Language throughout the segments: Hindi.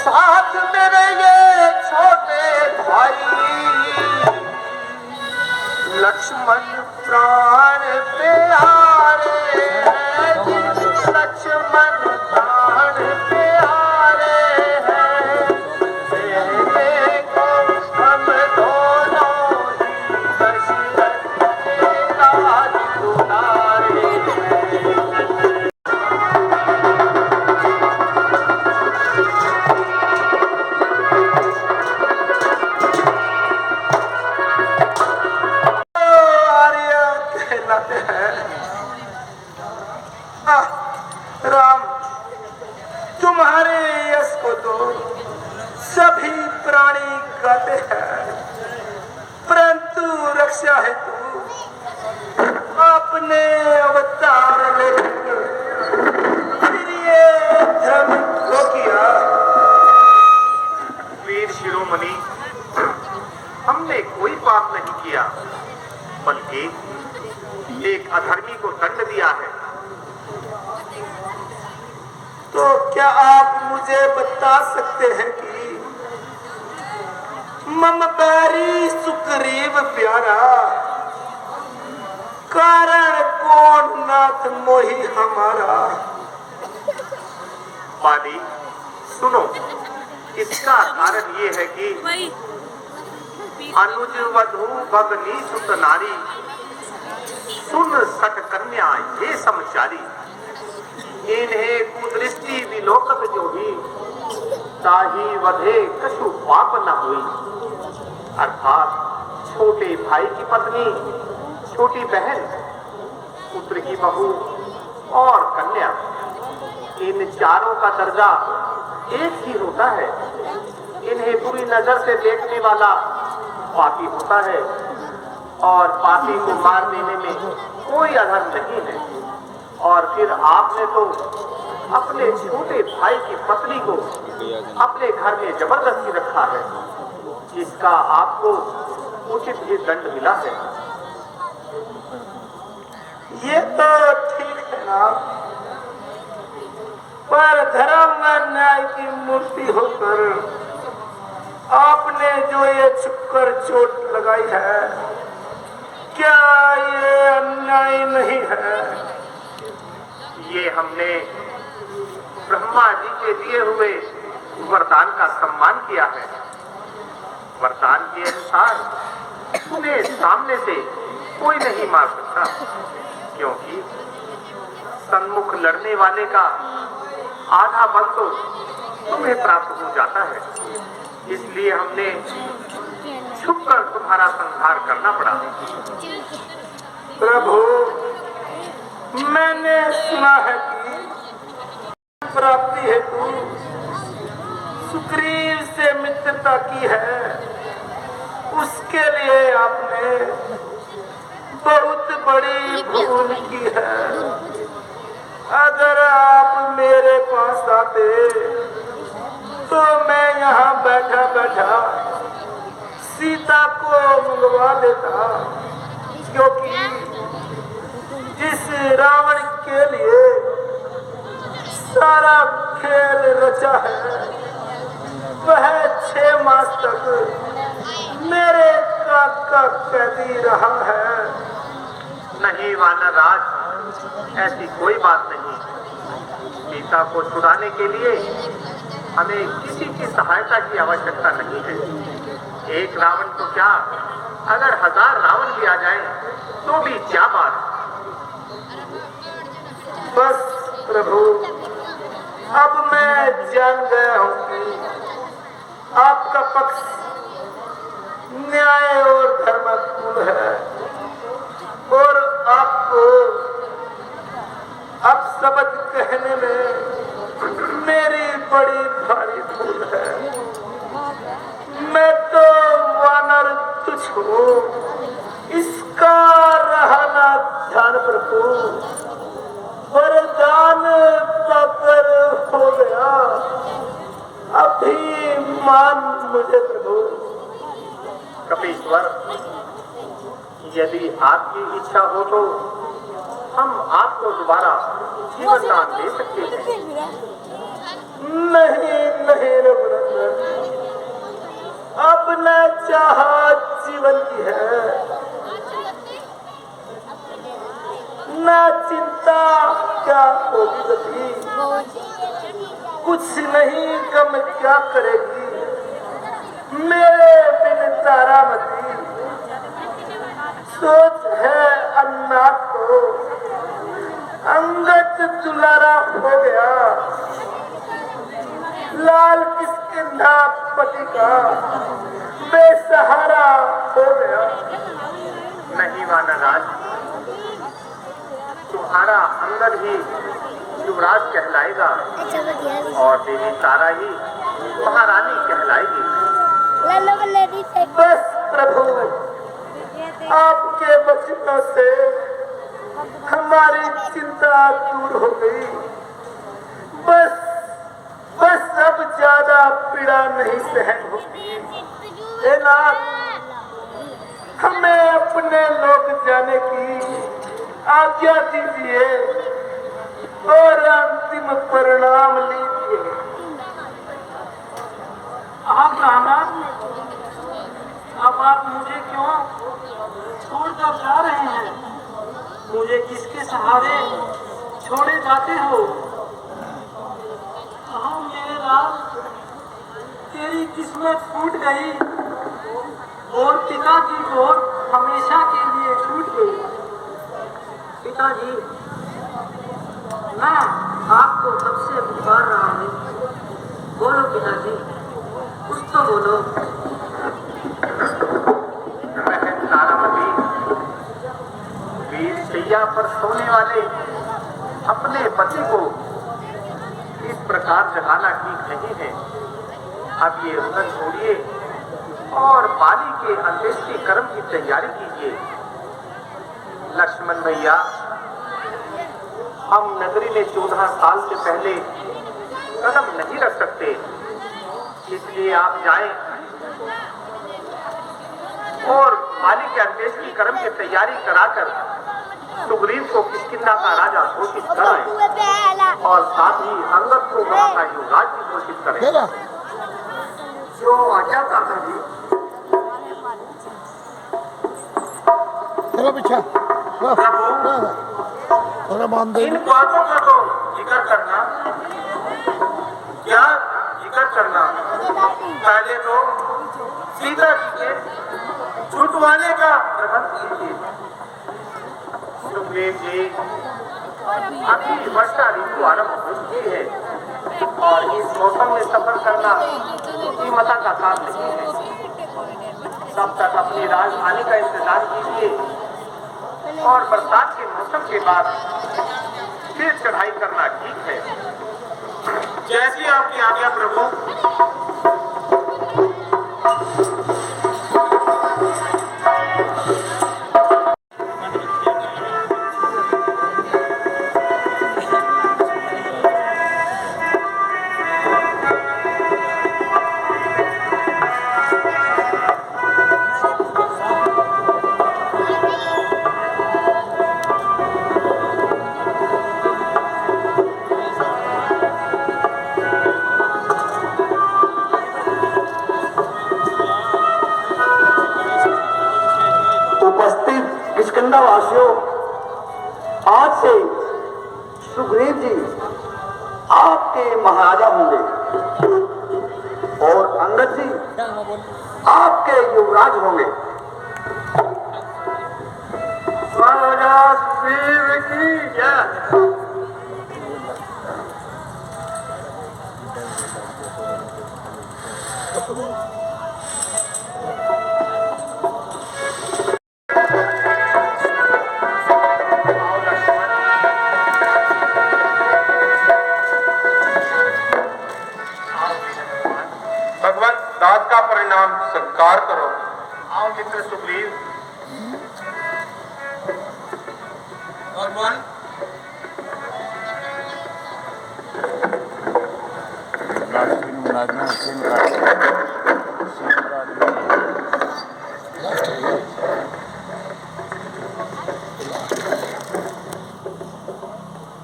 साथ मेरे ये छोटे भाई लक्ष्मण प्राण प्यारे हैं, लक्ष्मण प्राण प्यारे हैं, देखो हम दोनों ही दशरथ के राज दुलारे हैं। राम, तुम्हारे यश को तो सभी प्राणी गाते हैं, परंतु रक्षा हेतु आपने अवतार लेकर फिर ये धर्म को किया। वीर शिरोमणि, हमने कोई पाप नहीं किया, बल्कि एक अधर्मी को दंड दिया है। तो क्या आप मुझे बता सकते हैं कि मम बैरी सुग्रीव प्यारा कारण कौन नाथ मोही हमारा? बाली, सुनो, इसका कारण ये है कि अनुज वधू भगनी सुत नारी सुन सट कन्या ये समचारी, इन्हें कुदृष्टि विलोकत जो ही ताही वधे कछु पाप न हुई। अर्थात छोटे भाई की पत्नी, छोटी बहन, पुत्र की बहू और कन्या, इन चारों का दर्जा एक ही होता है। इन्हें बुरी नजर से देखने वाला पापी होता है और पापी को मार देने में कोई अधर्म नहीं है। और फिर आपने तो अपने छोटे भाई की पत्नी को अपने घर में जबरदस्ती रखा है, जिसका आपको उचित ही दंड मिला है। ये तो ठीक है ना, पर धर्म व न्याय की मूर्ति होकर आपने जो ये छुपकर चोट लगाई है, क्या ये अन्याय नहीं है? ये हमने ब्रह्मा जी के दिए हुए वरदान का सम्मान किया है। वरदान के अनुसार तुम्हें सामने से कोई नहीं मार सकता, क्योंकि सन्मुख लड़ने वाले का आधा बल तो तुम्हें प्राप्त हो जाता है। इसलिए हमने छुपकर तुम्हारा संहार करना पड़ा। प्रभु, मैंने सुना है कि प्राप्ति हेतु सुग्रीव से मित्रता की है, उसके लिए आपने बहुत बड़ी भूल की है। अगर आप मेरे पास आते तो मैं यहाँ बैठा बैठा सीता को मंगवा देता, क्योंकि जिस रावण के लिए सारा खेल रचा है, वह 6 मास तक मेरे काका कैदी रहा है। नहीं वानर राज, ऐसी कोई बात नहीं। सीता को छुड़ाने के लिए हमें किसी की सहायता की आवश्यकता नहीं है। एक रावण तो क्या, अगर 1000 रावण भी आ जाए तो भी क्या बात। बस प्रभु, अब मैं जान गया हूँ कि आपका पक्ष न्याय और धर्मात्मक है, और आपको अब शब्द कहने में मेरी बड़ी भारी भूल है। मैं तो वानर तुझ हूँ, इसका रहना ध्यान प्रभु। वरदान पाकर हो गया, अभिमान मुझे प्रभु। कपीश्वर, यदि आपकी इच्छा हो तो हम आपको दोबारा जीवन दान दे सकते हैं। नहीं नहीं रघुनंदन, अब न चाहा जीवन की है, न चिंता क्या होगी गति, कुछ नहीं गम क्या करेगी मेरे बिन तारामती। सोच है अन्ना को अंगद दुलारा हो गया, लाल किसके नाप पति का बेसहारा हो गया। नहीं वानरराज, तुम्हारा अंगद ही युवराज कहलाएगा और देवी तारा ही महारानी कहलाएगी। बस प्रभु, आपके वचनों से हमारी चिंता दूर हो गई। बस बस अब ज्यादा पीड़ा नहीं सहन होती। हे नाथ, हमें अपने लोग जाने की आज्ञा दीजिए और अंतिम परिणाम लीजिए। आप ब्राह्मण, अब आप मुझे क्यों छोड़कर जा रहे हैं? मुझे किसके सहारे छोड़े जाते हो? हाँ मेरे लाल, तेरी किस्मत फूट गई और पिता की गोद हमेशा के लिए छूट गई। पिताजी, मैं आपको कब से पुकार रहा हूँ, बोलो पिताजी, कुछ तो बोलो। बहन तारामती, वीर शैया पर सोने वाले अपने पति को इस प्रकार जगाना ठीक नहीं है। अब ये रुदन छोड़िए और बाली के अंत्येष्टि कर्म की तैयारी कीजिए। लक्ष्मण भैया, हम नगरी में 14 साल से पहले कदम नहीं रख सकते, इसलिए आप जाएं और बाली के अंत्येष्टि कर्म की तैयारी कराकर सुग्रीव को किष्किंधा का राजा घोषित कराएं और साथ ही अंगद को वहां का युवराज भी घोषित करें। जो आज्ञा करता जी। चलो पीछे इन बातों का तो जिक्र करना, क्या जिक्र करना, पहले तो सीता जी के छुटवाने का प्रबंध कीजिए। सुग्रीव जी, अभी वर्षा ऋतु आरंभ हो चुकी है और इस मौसम में सफर करना कीमता का काम नहीं है। तब तक अपनी राजधानी का इंतजार कीजिए और बरसात के मौसम के बाद फिर चढ़ाई करना ठीक है। जैसी आपकी आज्ञा प्रभु। वासियों, आज से सुग्रीव जी आपके महाराजा होंगे और अंगद जी आपके युवराज होंगे। महाराज सुग्रीव की जय। दास का परिणाम स्वीकार करो। आओ मित्र सुग्रीव। भगवान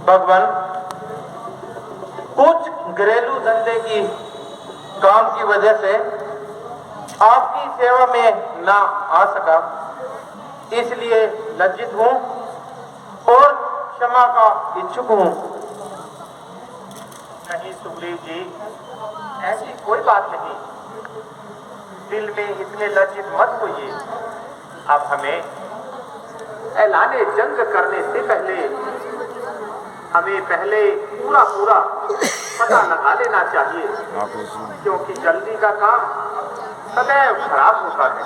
भगवान, कुछ घरेलू धंधे की काम की वजह से आपकी सेवा में ना आ सका, इसलिए लज्जित हूं और क्षमा का इच्छुक हूं। नहीं सुग्रीव जी, ऐसी कोई बात नहीं। दिल में इतने लज्जित मत होइए। अब हमें ऐलाने जंग करने से पहले हमें पहले पूरा पता लगा लेना चाहिए, क्योंकि जल्दी का काम सदैव खराब होता है।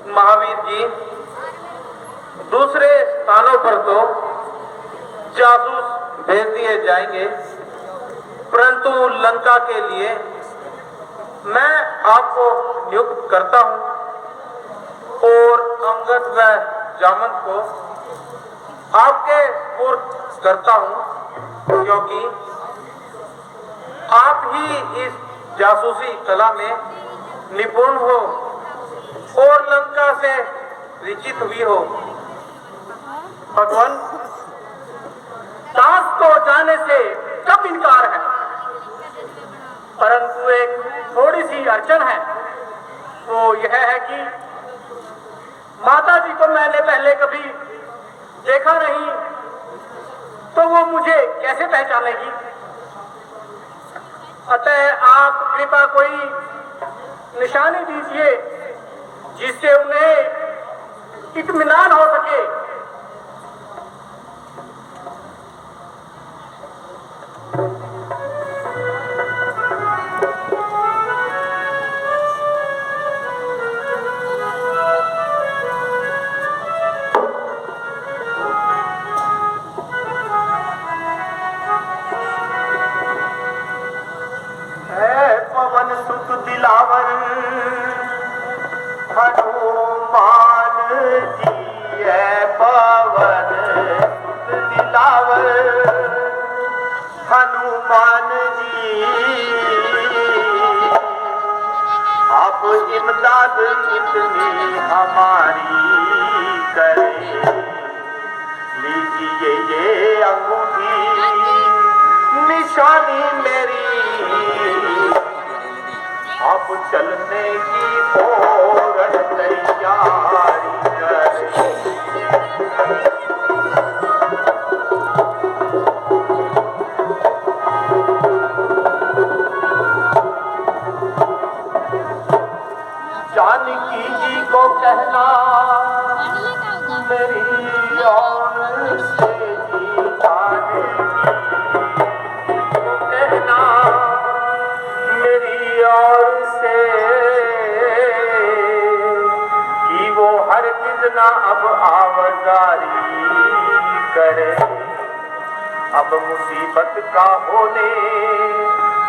महावीर जी, दूसरे स्थानों पर तो जासूस भेज दिए जाएंगे, परंतु लंका के लिए मैं आपको नियुक्त करता हूं और अंगद व जामन को आपके स्पुर्द करता हूं, क्योंकि आप ही इस जासूसी कला में निपुण हो और लंका से परिचित हुई हो। भगवान, दास को जाने से कब इनकार है, परंतु एक थोड़ी सी अड़चन है। वो यह है कि माता जी को मैंने पहले कभी देखा नहीं, तो वो मुझे कैसे पहचानेगी। अतः आप कृपा कोई निशानी दीजिए जिससे उन्हें इत्मीनान हो सके। पवन सुत दिलावर हनुमान जी है, पवन सुत दिलावर हनुमान जी। आप इमदाद कितनी हमारी करें, लीजिए ये अंगूठी निशानी मेरी, अब चलने की फौरन तैयारी करें। जानकी जी को कहना मेरी और से जी जानकी को कहना मेरी और से कि वो हरगिज़ ना अब आवाज़ारी करे। अब मुसीबत का होने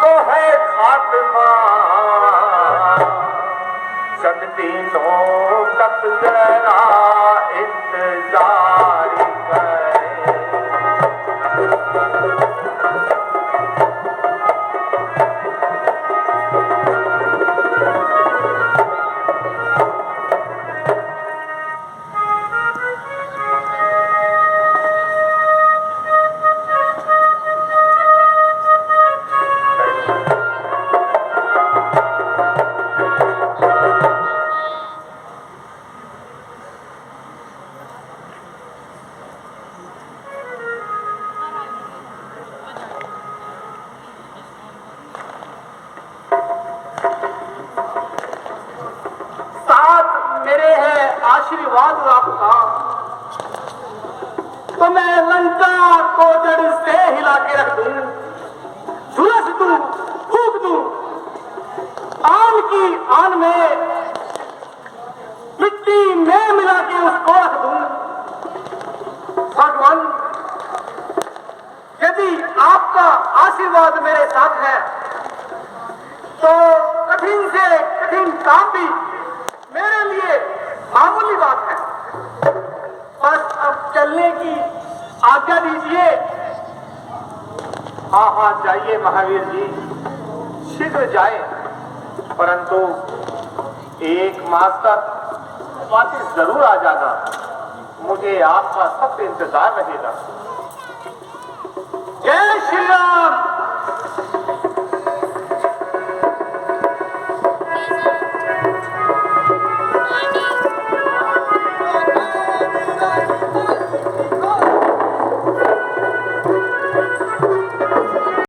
को है खात्मा, चंद दिनों तक जरा इंतजार करे। आशीर्वाद आपका, तो मैं लंका को जड़ से हिला के रख दूं, झुलस दूं, फूक दूं, आन की आन में मिट्टी में मिला के उसको रख दूं। भगवान, यदि आपका आशीर्वाद मेरे साथ है तो कठिन से कठिन काम भी मेरे लिए मामूली बात है। बस अब चलने की आज्ञा दीजिए। हाँ हाँ, जाइए महावीर जी, शीघ्र जाए, परंतु 1 मास तक वापस जरूर आ जाना। मुझे आपका सख्त इंतजार रहेगा। जय श्री राम।